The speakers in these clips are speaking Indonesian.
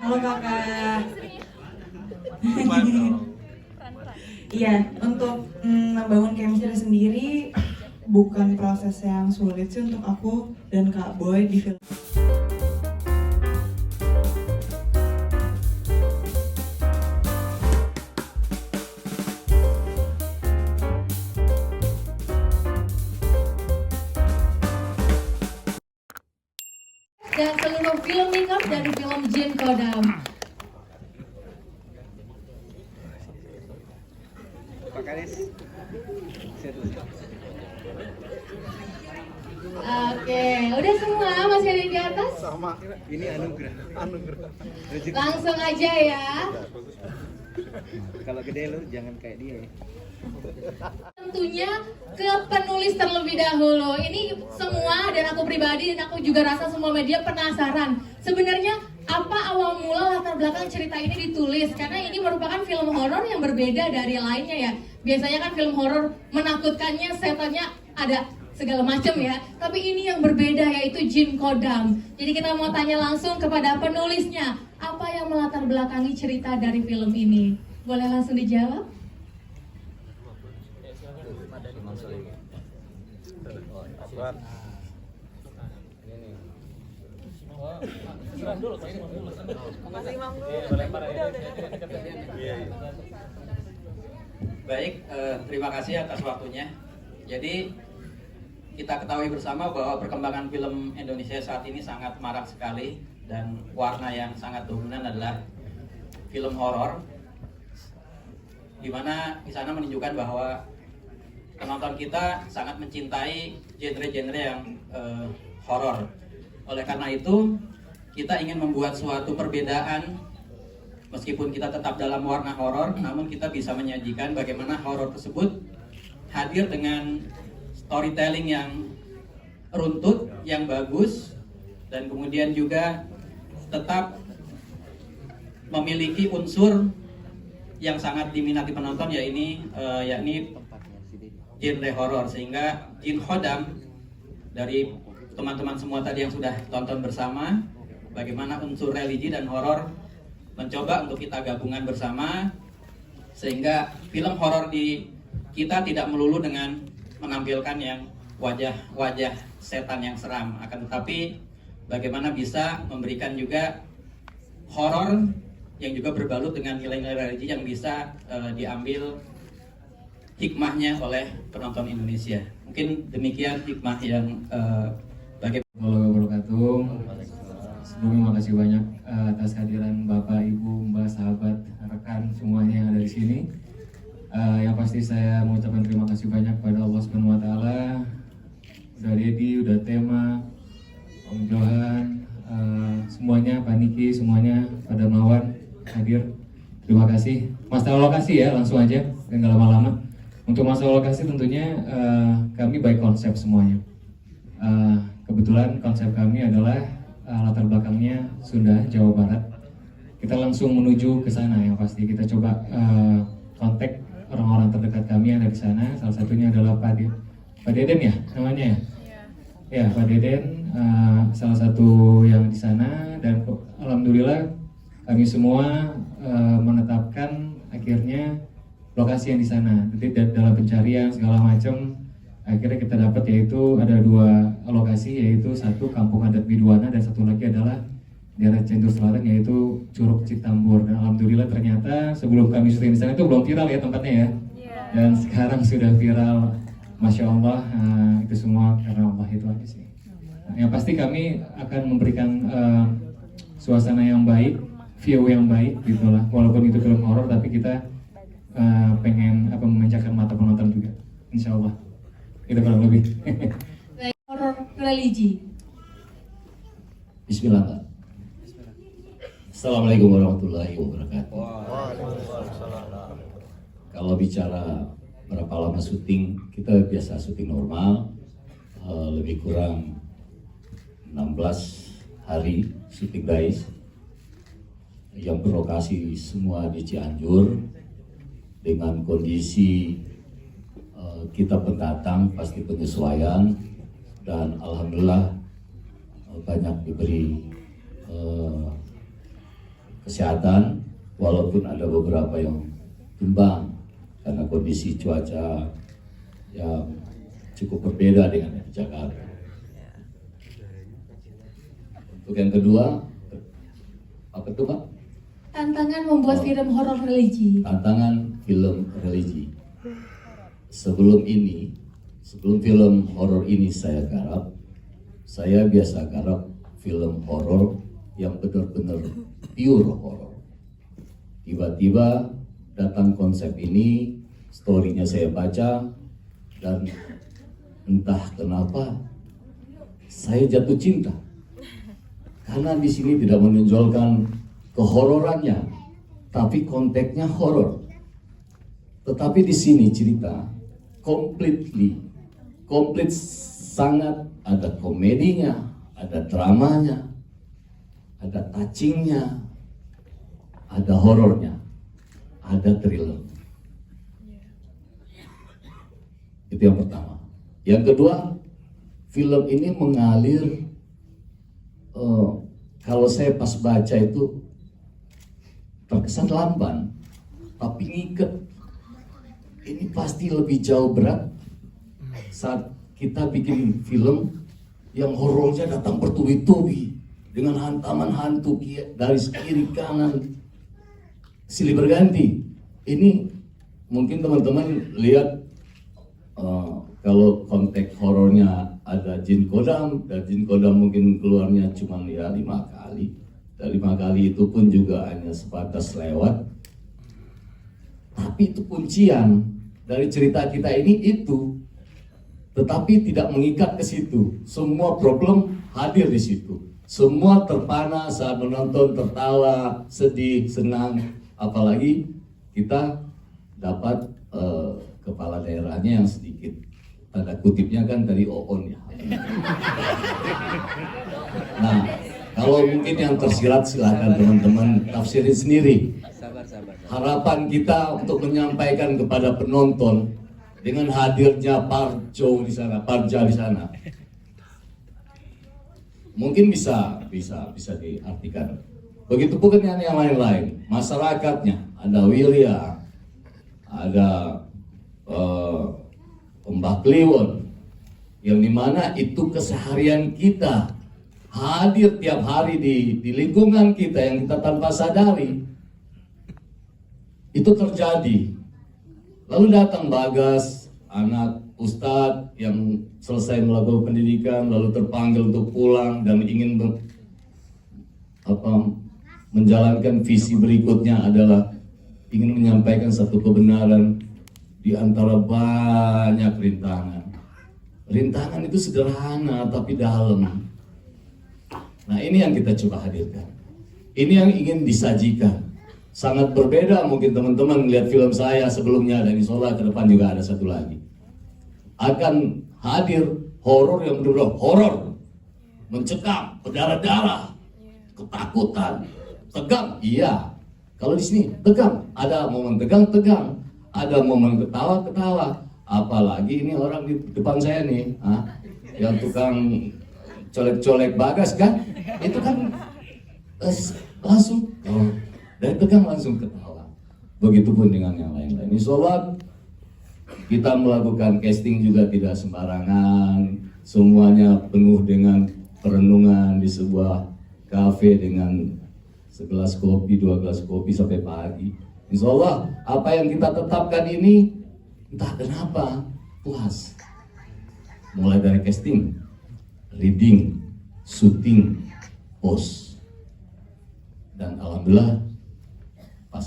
Halo kakak. Iya, untuk membangun chemistry sendiri bukan proses yang sulit sih untuk aku dan Kak Boy di film. Dan seluruh filmmaker dari film Jin Kodam. Pak Karis. Oke, udah semua masih ada di atas? Sama. Ini anugerah. Rezeki. Langsung aja ya. Kalau gede lu jangan kayak dia ya. Tentunya ke penulis terlebih dahulu. Ini semua dan aku pribadi dan aku juga rasa semua media penasaran. Sebenarnya apa awal mula latar belakang cerita ini ditulis? Karena ini merupakan film horor yang berbeda dari lainnya ya. Biasanya kan film horor menakutkannya, setannya ada segala macam ya. Tapi ini yang berbeda yaitu Jin Kodam. Jadi kita mau tanya langsung kepada penulisnya, apa yang melatar belakangi cerita dari film ini? Boleh langsung dijawab? Baik, terima kasih atas waktunya. Jadi kita ketahui bersama bahwa perkembangan film Indonesia saat ini sangat marak sekali dan warna yang sangat dominan adalah film horor, di mana di sana menunjukkan bahwa penonton kita sangat mencintai genre-genre yang horor. Oleh karena itu, kita ingin membuat suatu perbedaan. Meskipun kita tetap dalam warna horor, namun kita bisa menyajikan bagaimana horor tersebut hadir dengan storytelling yang runtut, yang bagus, dan kemudian juga tetap memiliki unsur yang sangat diminati penonton, yakni genre horor. Sehingga Jin Kodam dari teman-teman semua tadi yang sudah tonton bersama, bagaimana unsur religi dan horor mencoba untuk kita gabungan bersama, sehingga film horor di kita tidak melulu dengan menampilkan yang wajah-wajah setan yang seram, akan tetapi bagaimana bisa memberikan juga horor yang juga berbalut dengan nilai-nilai religi yang bisa diambil hikmahnya oleh penonton Indonesia. Mungkin demikian hikmah yang bagaimana. Assalamualaikum warahmatullahi wabarakatuh. Sebelumnya makasih banyak atas kehadiran Bapak, Ibu, Mbak, sahabat, rekan semuanya yang ada di sini. Yang pasti saya mengucapkan terima kasih banyak pada Allah Subhanahu Wa Taala, udah Dedi, udah Tema, Om Johan, semuanya, Pak Niki, semuanya, pada Mawan hadir. Terima kasih. Masalah lokasi ya, langsung aja, nggak lama-lama. Untuk masalah lokasi tentunya kami by konsep semuanya. Kebetulan konsep kami adalah latar belakangnya Sunda, Jawa Barat. Kita langsung menuju ke sana yang pasti. Kita coba kontak orang-orang terdekat kami yang ada di sana. Salah satunya adalah Pak Deden ya namanya ya. Ya Pak Deden, salah satu yang di sana, dan alhamdulillah kami semua menetapkan akhirnya lokasi yang di sana. Jadi dalam pencarian segala macam, akhirnya kita dapat yaitu ada dua lokasi, yaitu satu Kampung Adat Biduana dan satu lagi adalah daerah Cianjur Selatan yaitu Curug Citambur. Dan alhamdulillah ternyata sebelum kami syuting di sana itu belum viral ya tempatnya ya. Dan sekarang sudah viral, masya Allah. Itu semua karena Allah itu aja sih. Yang pasti kami akan memberikan suasana yang baik, view yang baik gitulah. Walaupun itu film horor, tapi kita pengen memanjakan mata penonton juga, insya Allah. Itu kurang lebih. Horor religi. Bismillah, Pak. Assalamualaikum warahmatullahi wabarakatuh. Kalau bicara berapa lama syuting, kita biasa syuting normal, lebih kurang 16 hari syuting guys. Yang berlokasi semua di Cianjur, dengan kondisi kita pendatang pasti penyesuaian, dan alhamdulillah banyak diberi kesehatan, walaupun ada beberapa yang tumbang karena kondisi cuaca yang cukup berbeda dengan yang di Jakarta. Untuk yang kedua, apa itu Pak? Tantangan membuat film horor religi. Tantangan film religi. Sebelum film horor ini saya garap, saya biasa garap film horor yang benar-benar pure horor. Tiba-tiba datang konsep ini, story-nya saya baca, dan entah kenapa saya jatuh cinta. Karena di sini tidak menonjolkan kehororannya, tapi konteksnya horor. Tetapi di sini cerita komplit sangat, ada komedinya, ada dramanya, ada touchingnya, ada horornya, ada thriller. Itu yang pertama. Yang kedua, film ini mengalir, kalau saya pas baca itu terkesan lamban, tapi ngiket. Ini pasti lebih jauh berat saat kita bikin film yang horornya datang bertubi-tubi dengan hantaman hantu dari kiri kanan silih berganti. Ini mungkin teman-teman lihat, kalau konteks horornya ada jin kodam, dan jin kodam mungkin keluarnya cuma ya 5 kali. Dan 5 kali itu pun juga hanya sebatas lewat. Tapi itu kuncian dari cerita kita ini itu. Tetapi tidak mengikat ke situ. Semua problem hadir di situ. Semua terpana saat menonton, tertawa, sedih, senang. Apalagi kita dapat kepala daerahnya yang sedikit, tanda kutipnya kan dari Oon ya. Nah, kalau mungkin yang tersirat silahkan teman-teman tafsirin sendiri. Sabar. Harapan kita untuk menyampaikan kepada penonton dengan hadirnya Parja di sana, mungkin bisa diartikan. Begitu pun yang lain-lain, masyarakatnya, ada Wirya, ada Mbah Kliwon, yang dimana itu keseharian kita hadir tiap hari di lingkungan kita yang kita tanpa sadari itu terjadi. Lalu datang Bagas, anak ustadz yang selesai melakukan pendidikan lalu terpanggil untuk pulang dan ingin menjalankan visi berikutnya adalah ingin menyampaikan satu kebenaran di antara banyak rintangan. Rintangan itu sederhana tapi dalam. Nah, ini yang kita coba hadirkan. Ini yang ingin disajikan. Sangat berbeda mungkin teman-teman melihat film saya sebelumnya, dan insya Allah ke depan juga ada satu lagi. Akan hadir horor yang benar-benar horor, mencekam, berdarah-darah, ketakutan, tegang. Iya, kalau di sini tegang, ada momen tegang, ada momen ketawa. Apalagi ini orang di depan saya nih, yang tukang colek-colek Bagas kan, itu kan langsung dari tegang langsung ketawa. Begitupun dengan yang lain-lain. Insya Allah kita melakukan casting juga tidak sembarangan, semuanya penuh dengan perenungan di sebuah kafe dengan segelas kopi, 2 gelas kopi sampai pagi. Insya Allah apa yang kita tetapkan ini entah kenapa puas. Mulai dari casting, reading, syuting, post, dan alhamdulillah pas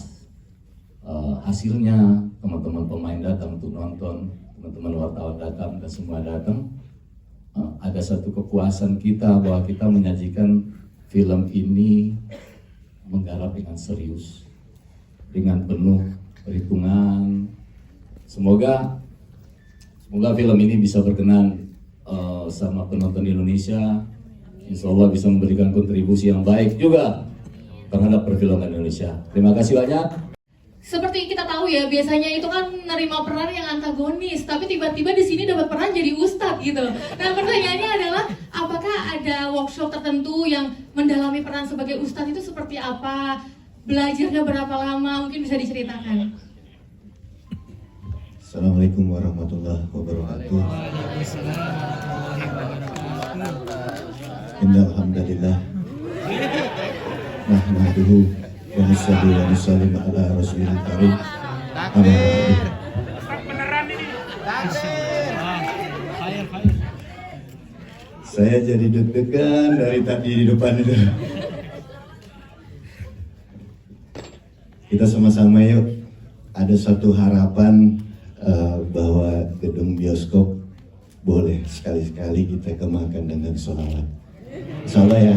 hasilnya teman-teman pemain datang untuk nonton, teman-teman wartawan datang, dan semua datang. Ada satu kepuasan kita bahwa kita menyajikan film ini menggarap dengan serius, dengan penuh perhitungan. Semoga film ini bisa berkenan sama penonton Indonesia. Insya Allah bisa memberikan kontribusi yang baik juga terhadap perfilman Indonesia. Terima kasih banyak. Seperti kita tahu ya, biasanya itu kan nerima peran yang antagonis, tapi tiba-tiba di sini dapat peran jadi ustadz gitu. Nah, pertanyaannya adalah, apakah ada workshop tertentu yang mendalami peran sebagai ustadz itu seperti apa? Belajarnya berapa lama? Mungkin bisa diceritakan. Assalamualaikum warahmatullahi wabarakatuh. Innal hamdalillah nahmaduhu wa nusalli wa nusallim ala rasulil karim. Amma ba'du. Saya jadi deg-degan dari tadi di depan itu. Kita sama-sama yuk, ada satu harapan bahwa gedung bioskop boleh sekali-sekali kita kemakan dengan sholawat. Insyaallah ya.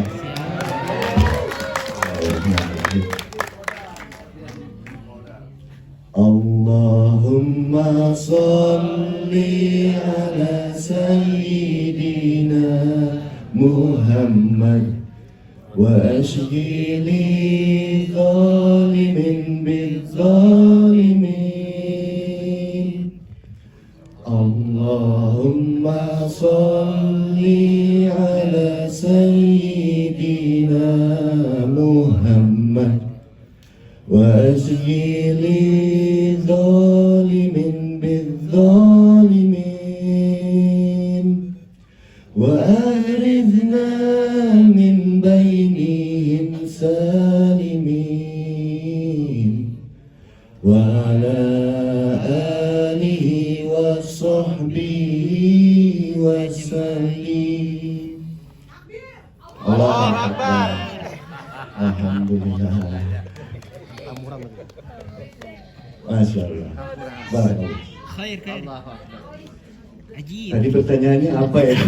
Allahumma sholli ala sayyidina Muhammad wa ashghili zalimin bizzalimin. Allahumma sholli ala sayyidina Muhammad wa ashghili zalimin bizzalimin wa aridna min bainihim salimin wa ala alihi wa sahbihi wa sallim. Allahu Akbar. Alhamdulillah. Masya Allah. Barakallah. Khair. Ajib. Tadi pertanyaannya apa ya?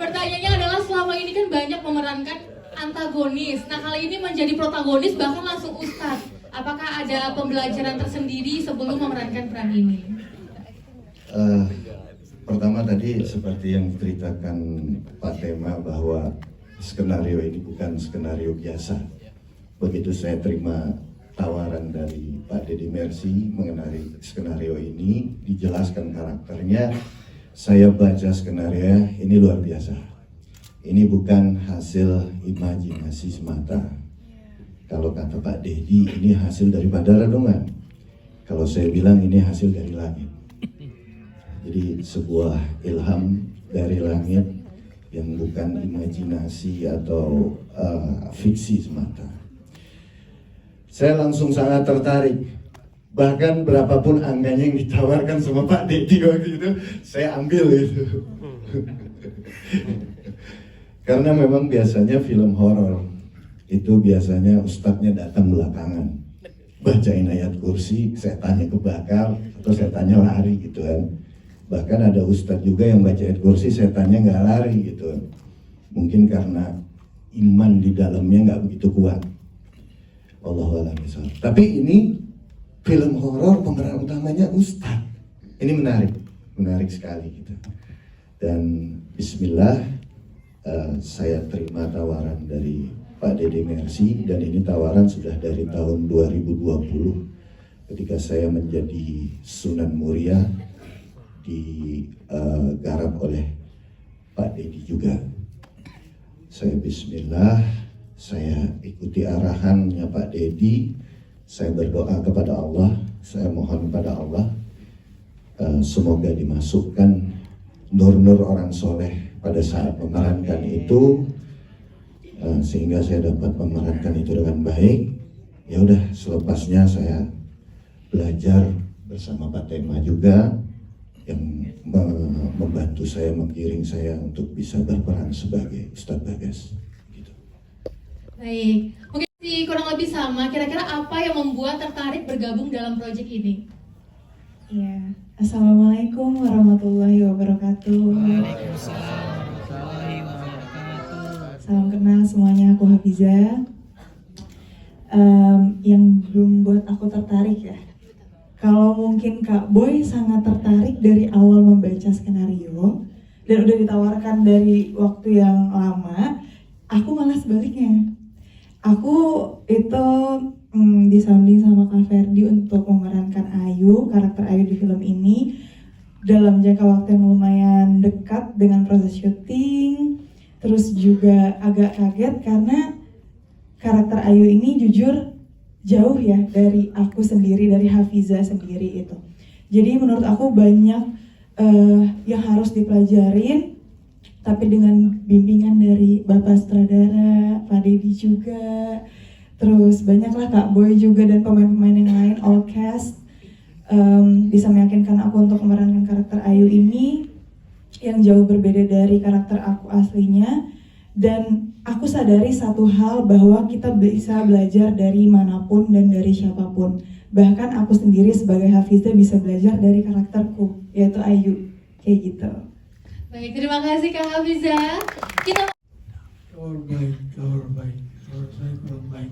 Pertanyaannya adalah selama ini kan banyak memerankan antagonis. Nah kali ini menjadi protagonis bahkan langsung ustadz. Apakah ada pembelajaran tersendiri sebelum memerankan peran ini? Pertama tadi seperti yang diceritakan Pak Tema bahwa skenario ini bukan skenario biasa. Begitu saya terima tawaran dari Pak Deddy Mercy mengenai skenario ini, dijelaskan karakternya, saya baca skenario ini luar biasa. Ini bukan hasil imajinasi semata. Kalau kata Pak Deddy, ini hasil daripada renungan. Kalau saya bilang ini hasil dari langit. Jadi sebuah ilham dari langit yang bukan imajinasi atau fiksi semata. Saya langsung sangat tertarik. Bahkan berapapun angkanya yang ditawarkan sama Pak Deddy waktu itu, saya ambil itu. Karena memang biasanya film horor itu biasanya ustadznya datang belakangan, bacain ayat kursi, setannya kebakar atau setannya lari gitu kan. Bahkan ada ustadz juga yang baca ayat kursi, setannya nggak lari gitu kan. Mungkin karena iman di dalamnya nggak begitu kuat. Allahu a'lam bishawab. Tapi ini film horor pemeran utamanya ustadz. Ini menarik sekali gitu. Dan Bismillah, saya terima tawaran dari Pak Deddy Mercy, dan ini tawaran sudah dari tahun 2020 ketika saya menjadi Sunan Muria, digarap oleh Pak Deddy juga. Saya Bismillah, saya ikuti arahannya Pak Deddy, saya berdoa kepada Allah, saya mohon kepada Allah semoga dimasukkan nur-nur orang soleh pada saat memerankan itu, sehingga saya dapat memerankan itu dengan baik. Ya udah, selepasnya saya belajar bersama Pak Tema juga yang membantu saya, menggiring saya untuk bisa berperan sebagai Ustadz Bagas. Gitu. Baik, mungkin kurang lebih sama. Kira-kira apa yang membuat tertarik bergabung dalam proyek ini? Iya, Assalamualaikum warahmatullahi wabarakatuh. Salam kenal semuanya, aku Hafiza. Yang belum buat aku tertarik ya, kalau mungkin Kak Boy sangat tertarik dari awal membaca skenario dan udah ditawarkan dari waktu yang lama, aku malah sebaliknya. Aku itu disounding sama Kak Ferdi untuk memerankan Ayu, karakter Ayu di film ini dalam jangka waktu yang lumayan dekat dengan proses syuting. Terus juga agak kaget karena karakter Ayu ini jujur jauh ya dari aku sendiri, dari Hafiza sendiri itu. Jadi menurut aku banyak yang harus dipelajarin, tapi dengan bimbingan dari Bapak Sutradara, Pak Deddy juga, terus banyaklah Kak Boy juga dan pemain-pemain yang lain, all cast, bisa meyakinkan aku untuk memerankan karakter Ayu ini yang jauh berbeda dari karakter aku aslinya. Dan aku sadari satu hal, bahwa kita bisa belajar dari manapun dan dari siapapun. Bahkan aku sendiri sebagai Hafiza bisa belajar dari karakterku, yaitu Ayu, kayak gitu. Baik, terima kasih Kak Hafiza. Kita Kabar baik, kabar baik. Kabar saya kurang baik.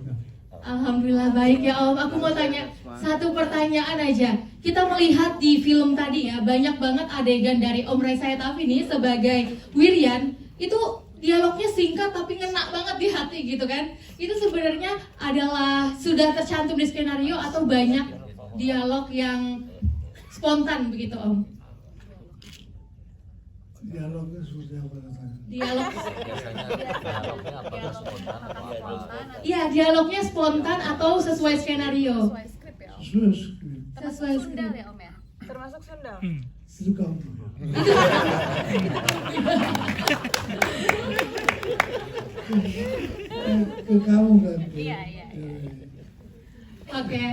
Alhamdulillah baik ya Om. Aku mau tanya satu pertanyaan aja. Kita melihat di film tadi ya, banyak banget adegan dari Om Reza Tafi sebagai Wirian. Itu dialognya singkat tapi ngena banget di hati gitu kan. Itu sebenarnya adalah sudah tercantum di skenario atau banyak dialog yang spontan begitu Om? Dialognya seperti apa katanya? Dialog. Iya, dialognya spontan atau sesuai skenario? Sesuai skrip. Sesuai Sundal skrip. ya Om ya? Termasuk Sundal. Itu kamu. Ke kamu kan? Iya. Oke.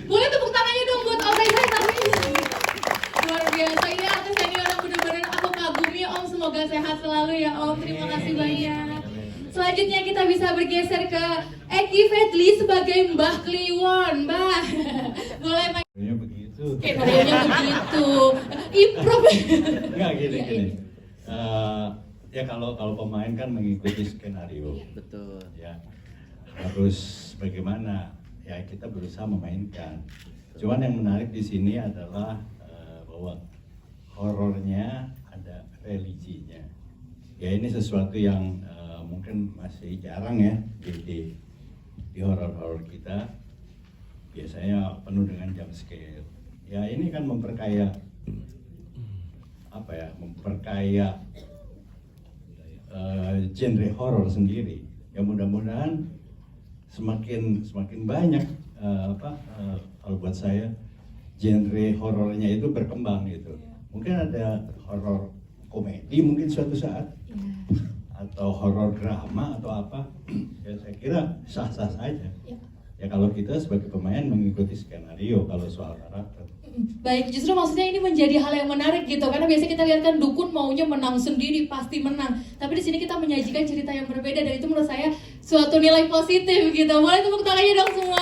Boleh tepuk tangannya dong buat Om Reza Tafi. Luar biasa ya, atas senior yang benar-benar aku kagumi Om. Semoga sehat selalu ya Om. Terima kasih banyak. Selanjutnya kita bisa bergeser ke Eki Fedli sebagai Mbah Kliwon. Mbah, boleh main? Begitu. Skenario-nya begitu. Improv. Enggak gini. Ya kalau pemain kan mengikuti skenario. Betul. Ya harus bagaimana? Ya kita berusaha memainkan. Cuman yang menarik di sini adalah bahwa horornya ada religinya. Ya ini sesuatu yang mungkin masih jarang ya di horor-horor kita. Biasanya penuh dengan jump scare. Ya ini kan memperkaya genre horor sendiri. Ya mudah-mudahan semakin banyak kalau buat saya genre horornya itu berkembang gitu. Mungkin ada horor komedi mungkin suatu saat, atau horor drama atau apa. Ya saya kira sah-sah saja. Ya kalau kita sebagai pemain mengikuti skenario kalau soal karakter. Baik, justru maksudnya ini menjadi hal yang menarik gitu, karena biasanya kita lihat kan dukun maunya menang sendiri, pasti menang. Tapi di sini kita menyajikan cerita yang berbeda, dan itu menurut saya suatu nilai positif gitu. Boleh tepuk tangannya dong semua.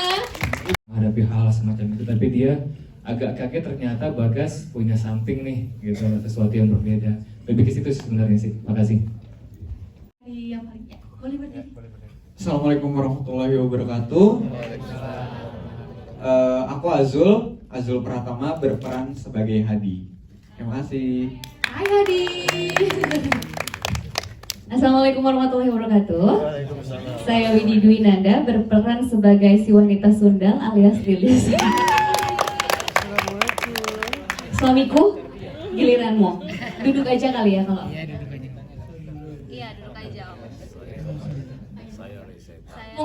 Menghadapi hal semacam itu, tapi dia agak kaget ternyata Bagas punya something nih gitu, sesuatu yang berbeda. Lebih ke situ sebenarnya sih. Makasih. Yang paling ya, boleh berdiri. Assalamualaikum warahmatullahi wabarakatuh. Aku Azul Pratama berperan sebagai Hadi. Terima kasih. Hai Hadi. Assalamualaikum warahmatullahi wabarakatuh. Saya Widi Dwinanda berperan sebagai si wanita Sundal alias Lilis. Suamiku, giliranmu. Duduk aja kali ya kalau. Iya, duduk aja Om. Mungkin Saya Reza Tafi.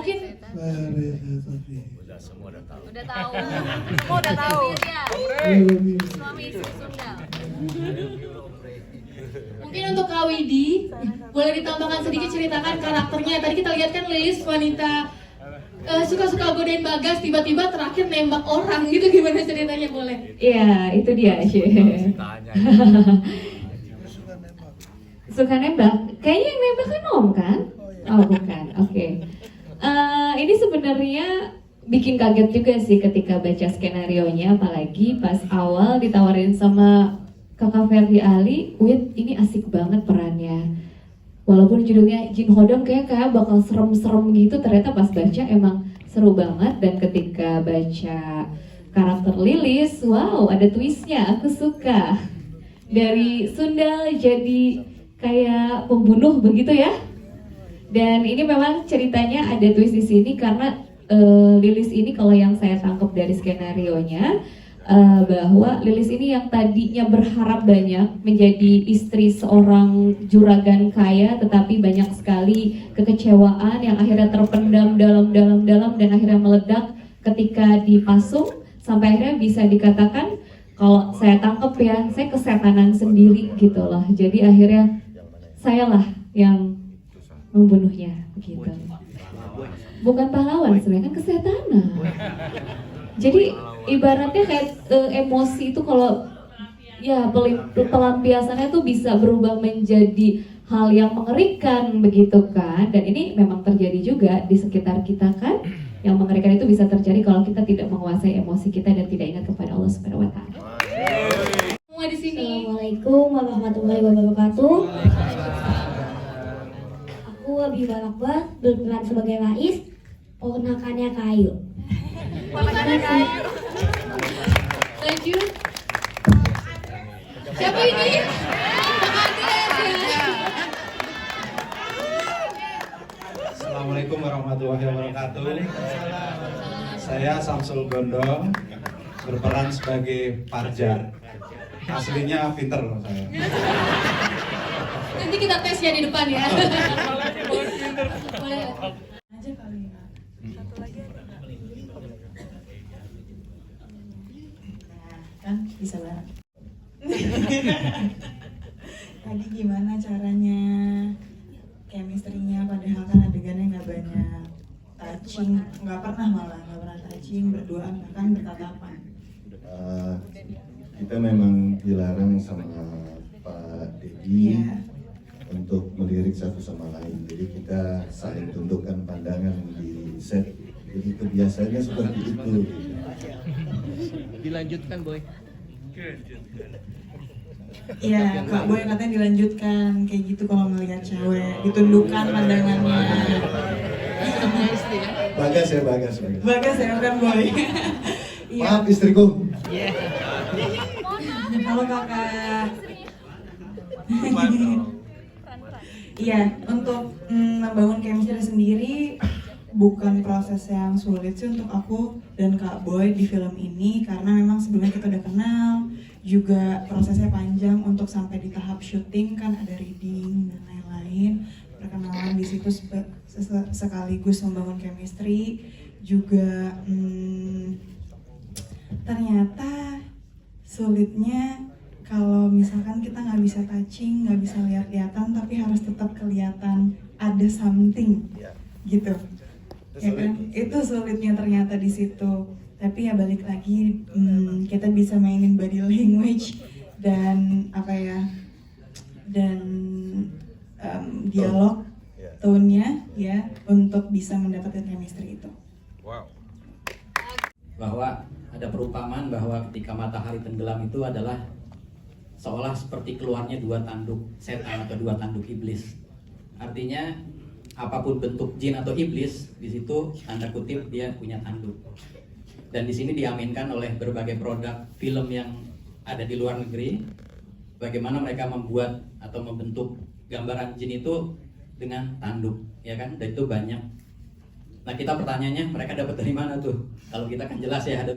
Udah tahu. Semua udah tahu. Suami istri Sundal. Mungkin untuk Kak Widi, boleh ditambahkan sedikit, ceritakan karakternya. Tadi kita lihat kan Lilis wanita suka-suka godain Bagas, tiba-tiba terakhir nembak orang gitu, gimana ceritanya, boleh? Iya, itu dia. Suka nembak? Kayaknya yang nembak kan Om kan? Oh bukan, oke. Ini sebenarnya bikin kaget juga sih ketika baca skenarionya, apalagi pas awal ditawarin sama Kakak Ferdi Ali, wait ini asik banget perannya. Walaupun judulnya Jin Hodong kayak bakal serem-serem gitu, ternyata pas baca emang seru banget. Dan ketika baca karakter Lilis, wow ada twistnya, aku suka. Dari Sundal jadi kayak pembunuh begitu ya. Dan ini memang ceritanya ada twist di sini karena Lilis ini kalau yang saya tangkap dari skenarionya bahwa Lilis ini yang tadinya berharap banyak menjadi istri seorang juragan kaya, tetapi banyak sekali kekecewaan yang akhirnya terpendam dalam dan akhirnya meledak ketika dipasung, sampai akhirnya bisa dikatakan kalau saya tangkep ya, saya kesetanan sendiri gitu loh. Jadi akhirnya sayalah yang membunuhnya begitu. Bukan pahlawan sebenarnya, kan kesetanan. Jadi ibaratnya kayak emosi itu kalau ya pelampiasannya tuh bisa berubah menjadi hal yang mengerikan begitu kan. Dan ini memang terjadi juga di sekitar kita kan. Yang mengerikan itu bisa terjadi kalau kita tidak menguasai emosi kita dan tidak ingat kepada Allah Subhanahu wa taala. Semua di sini. Assalamualaikum warahmatullahi wabarakatuh. Aku Habibah Lakbar berperan sebagai Rais, ponakannya Kayu. Lanjut. Siapa ini? Assalamualaikum warahmatullahi wabarakatuh. Saya Samsul Gondong, berperan sebagai Parja. Aslinya pinter saya. Nanti kita tes ya di depan ya. Boleh. Aja kali ya. Satu lagi ada nggak? Nah, kan bisa banget. Tadi gimana caranya chemistry-nya, padahal kan adegannya nggak banyak touching, nggak pernah touching, berduaan bahkan bertatapan. Kita memang dilarang sama Pak Dedi untuk melirik satu sama lain. Jadi kita saling tundukkan pandangan di set. Jadi kebiasaannya seperti itu. Dilanjutkan, Boy. Iya, Kak Boy katanya dilanjutkan kayak gitu kalau ngelihat cewek, ditundukkan pandangannya. Bagas ya, Bagas. Bagas ya, bukan Boy. Iya. Maaf istriku. Halo kakak. Iya, untuk membangun chemistry sendiri bukan proses yang sulit sih untuk aku dan Kak Boy di film ini, karena memang sebelumnya kita udah kenal, juga prosesnya panjang untuk sampai di tahap syuting, kan ada reading dan lain-lain, perkenalan di situ sekaligus membangun chemistry juga. Ternyata sulitnya kalau misalkan kita nggak bisa touching, nggak bisa lihat-lihatan, tapi harus tetap kelihatan ada something gitu. Ya kan? Itu sulitnya ternyata di situ. Tapi ya balik lagi, kita bisa mainin body language dan dan dialog, tone-nya ya untuk bisa mendapatkan chemistry itu. Bahwa ada perumpamaan bahwa ketika matahari tenggelam itu adalah seolah seperti keluarnya dua tanduk setan atau dua tanduk iblis. Artinya apapun bentuk jin atau iblis, di situ tanda kutip dia punya tanduk. Dan di sini diaminkan oleh berbagai produk film yang ada di luar negeri, bagaimana mereka membuat atau membentuk gambaran jin itu dengan tanduk, ya kan? Dan itu banyak. Nah kita pertanyaannya, mereka dapat dari mana tuh? Kalau kita kan jelas ya ada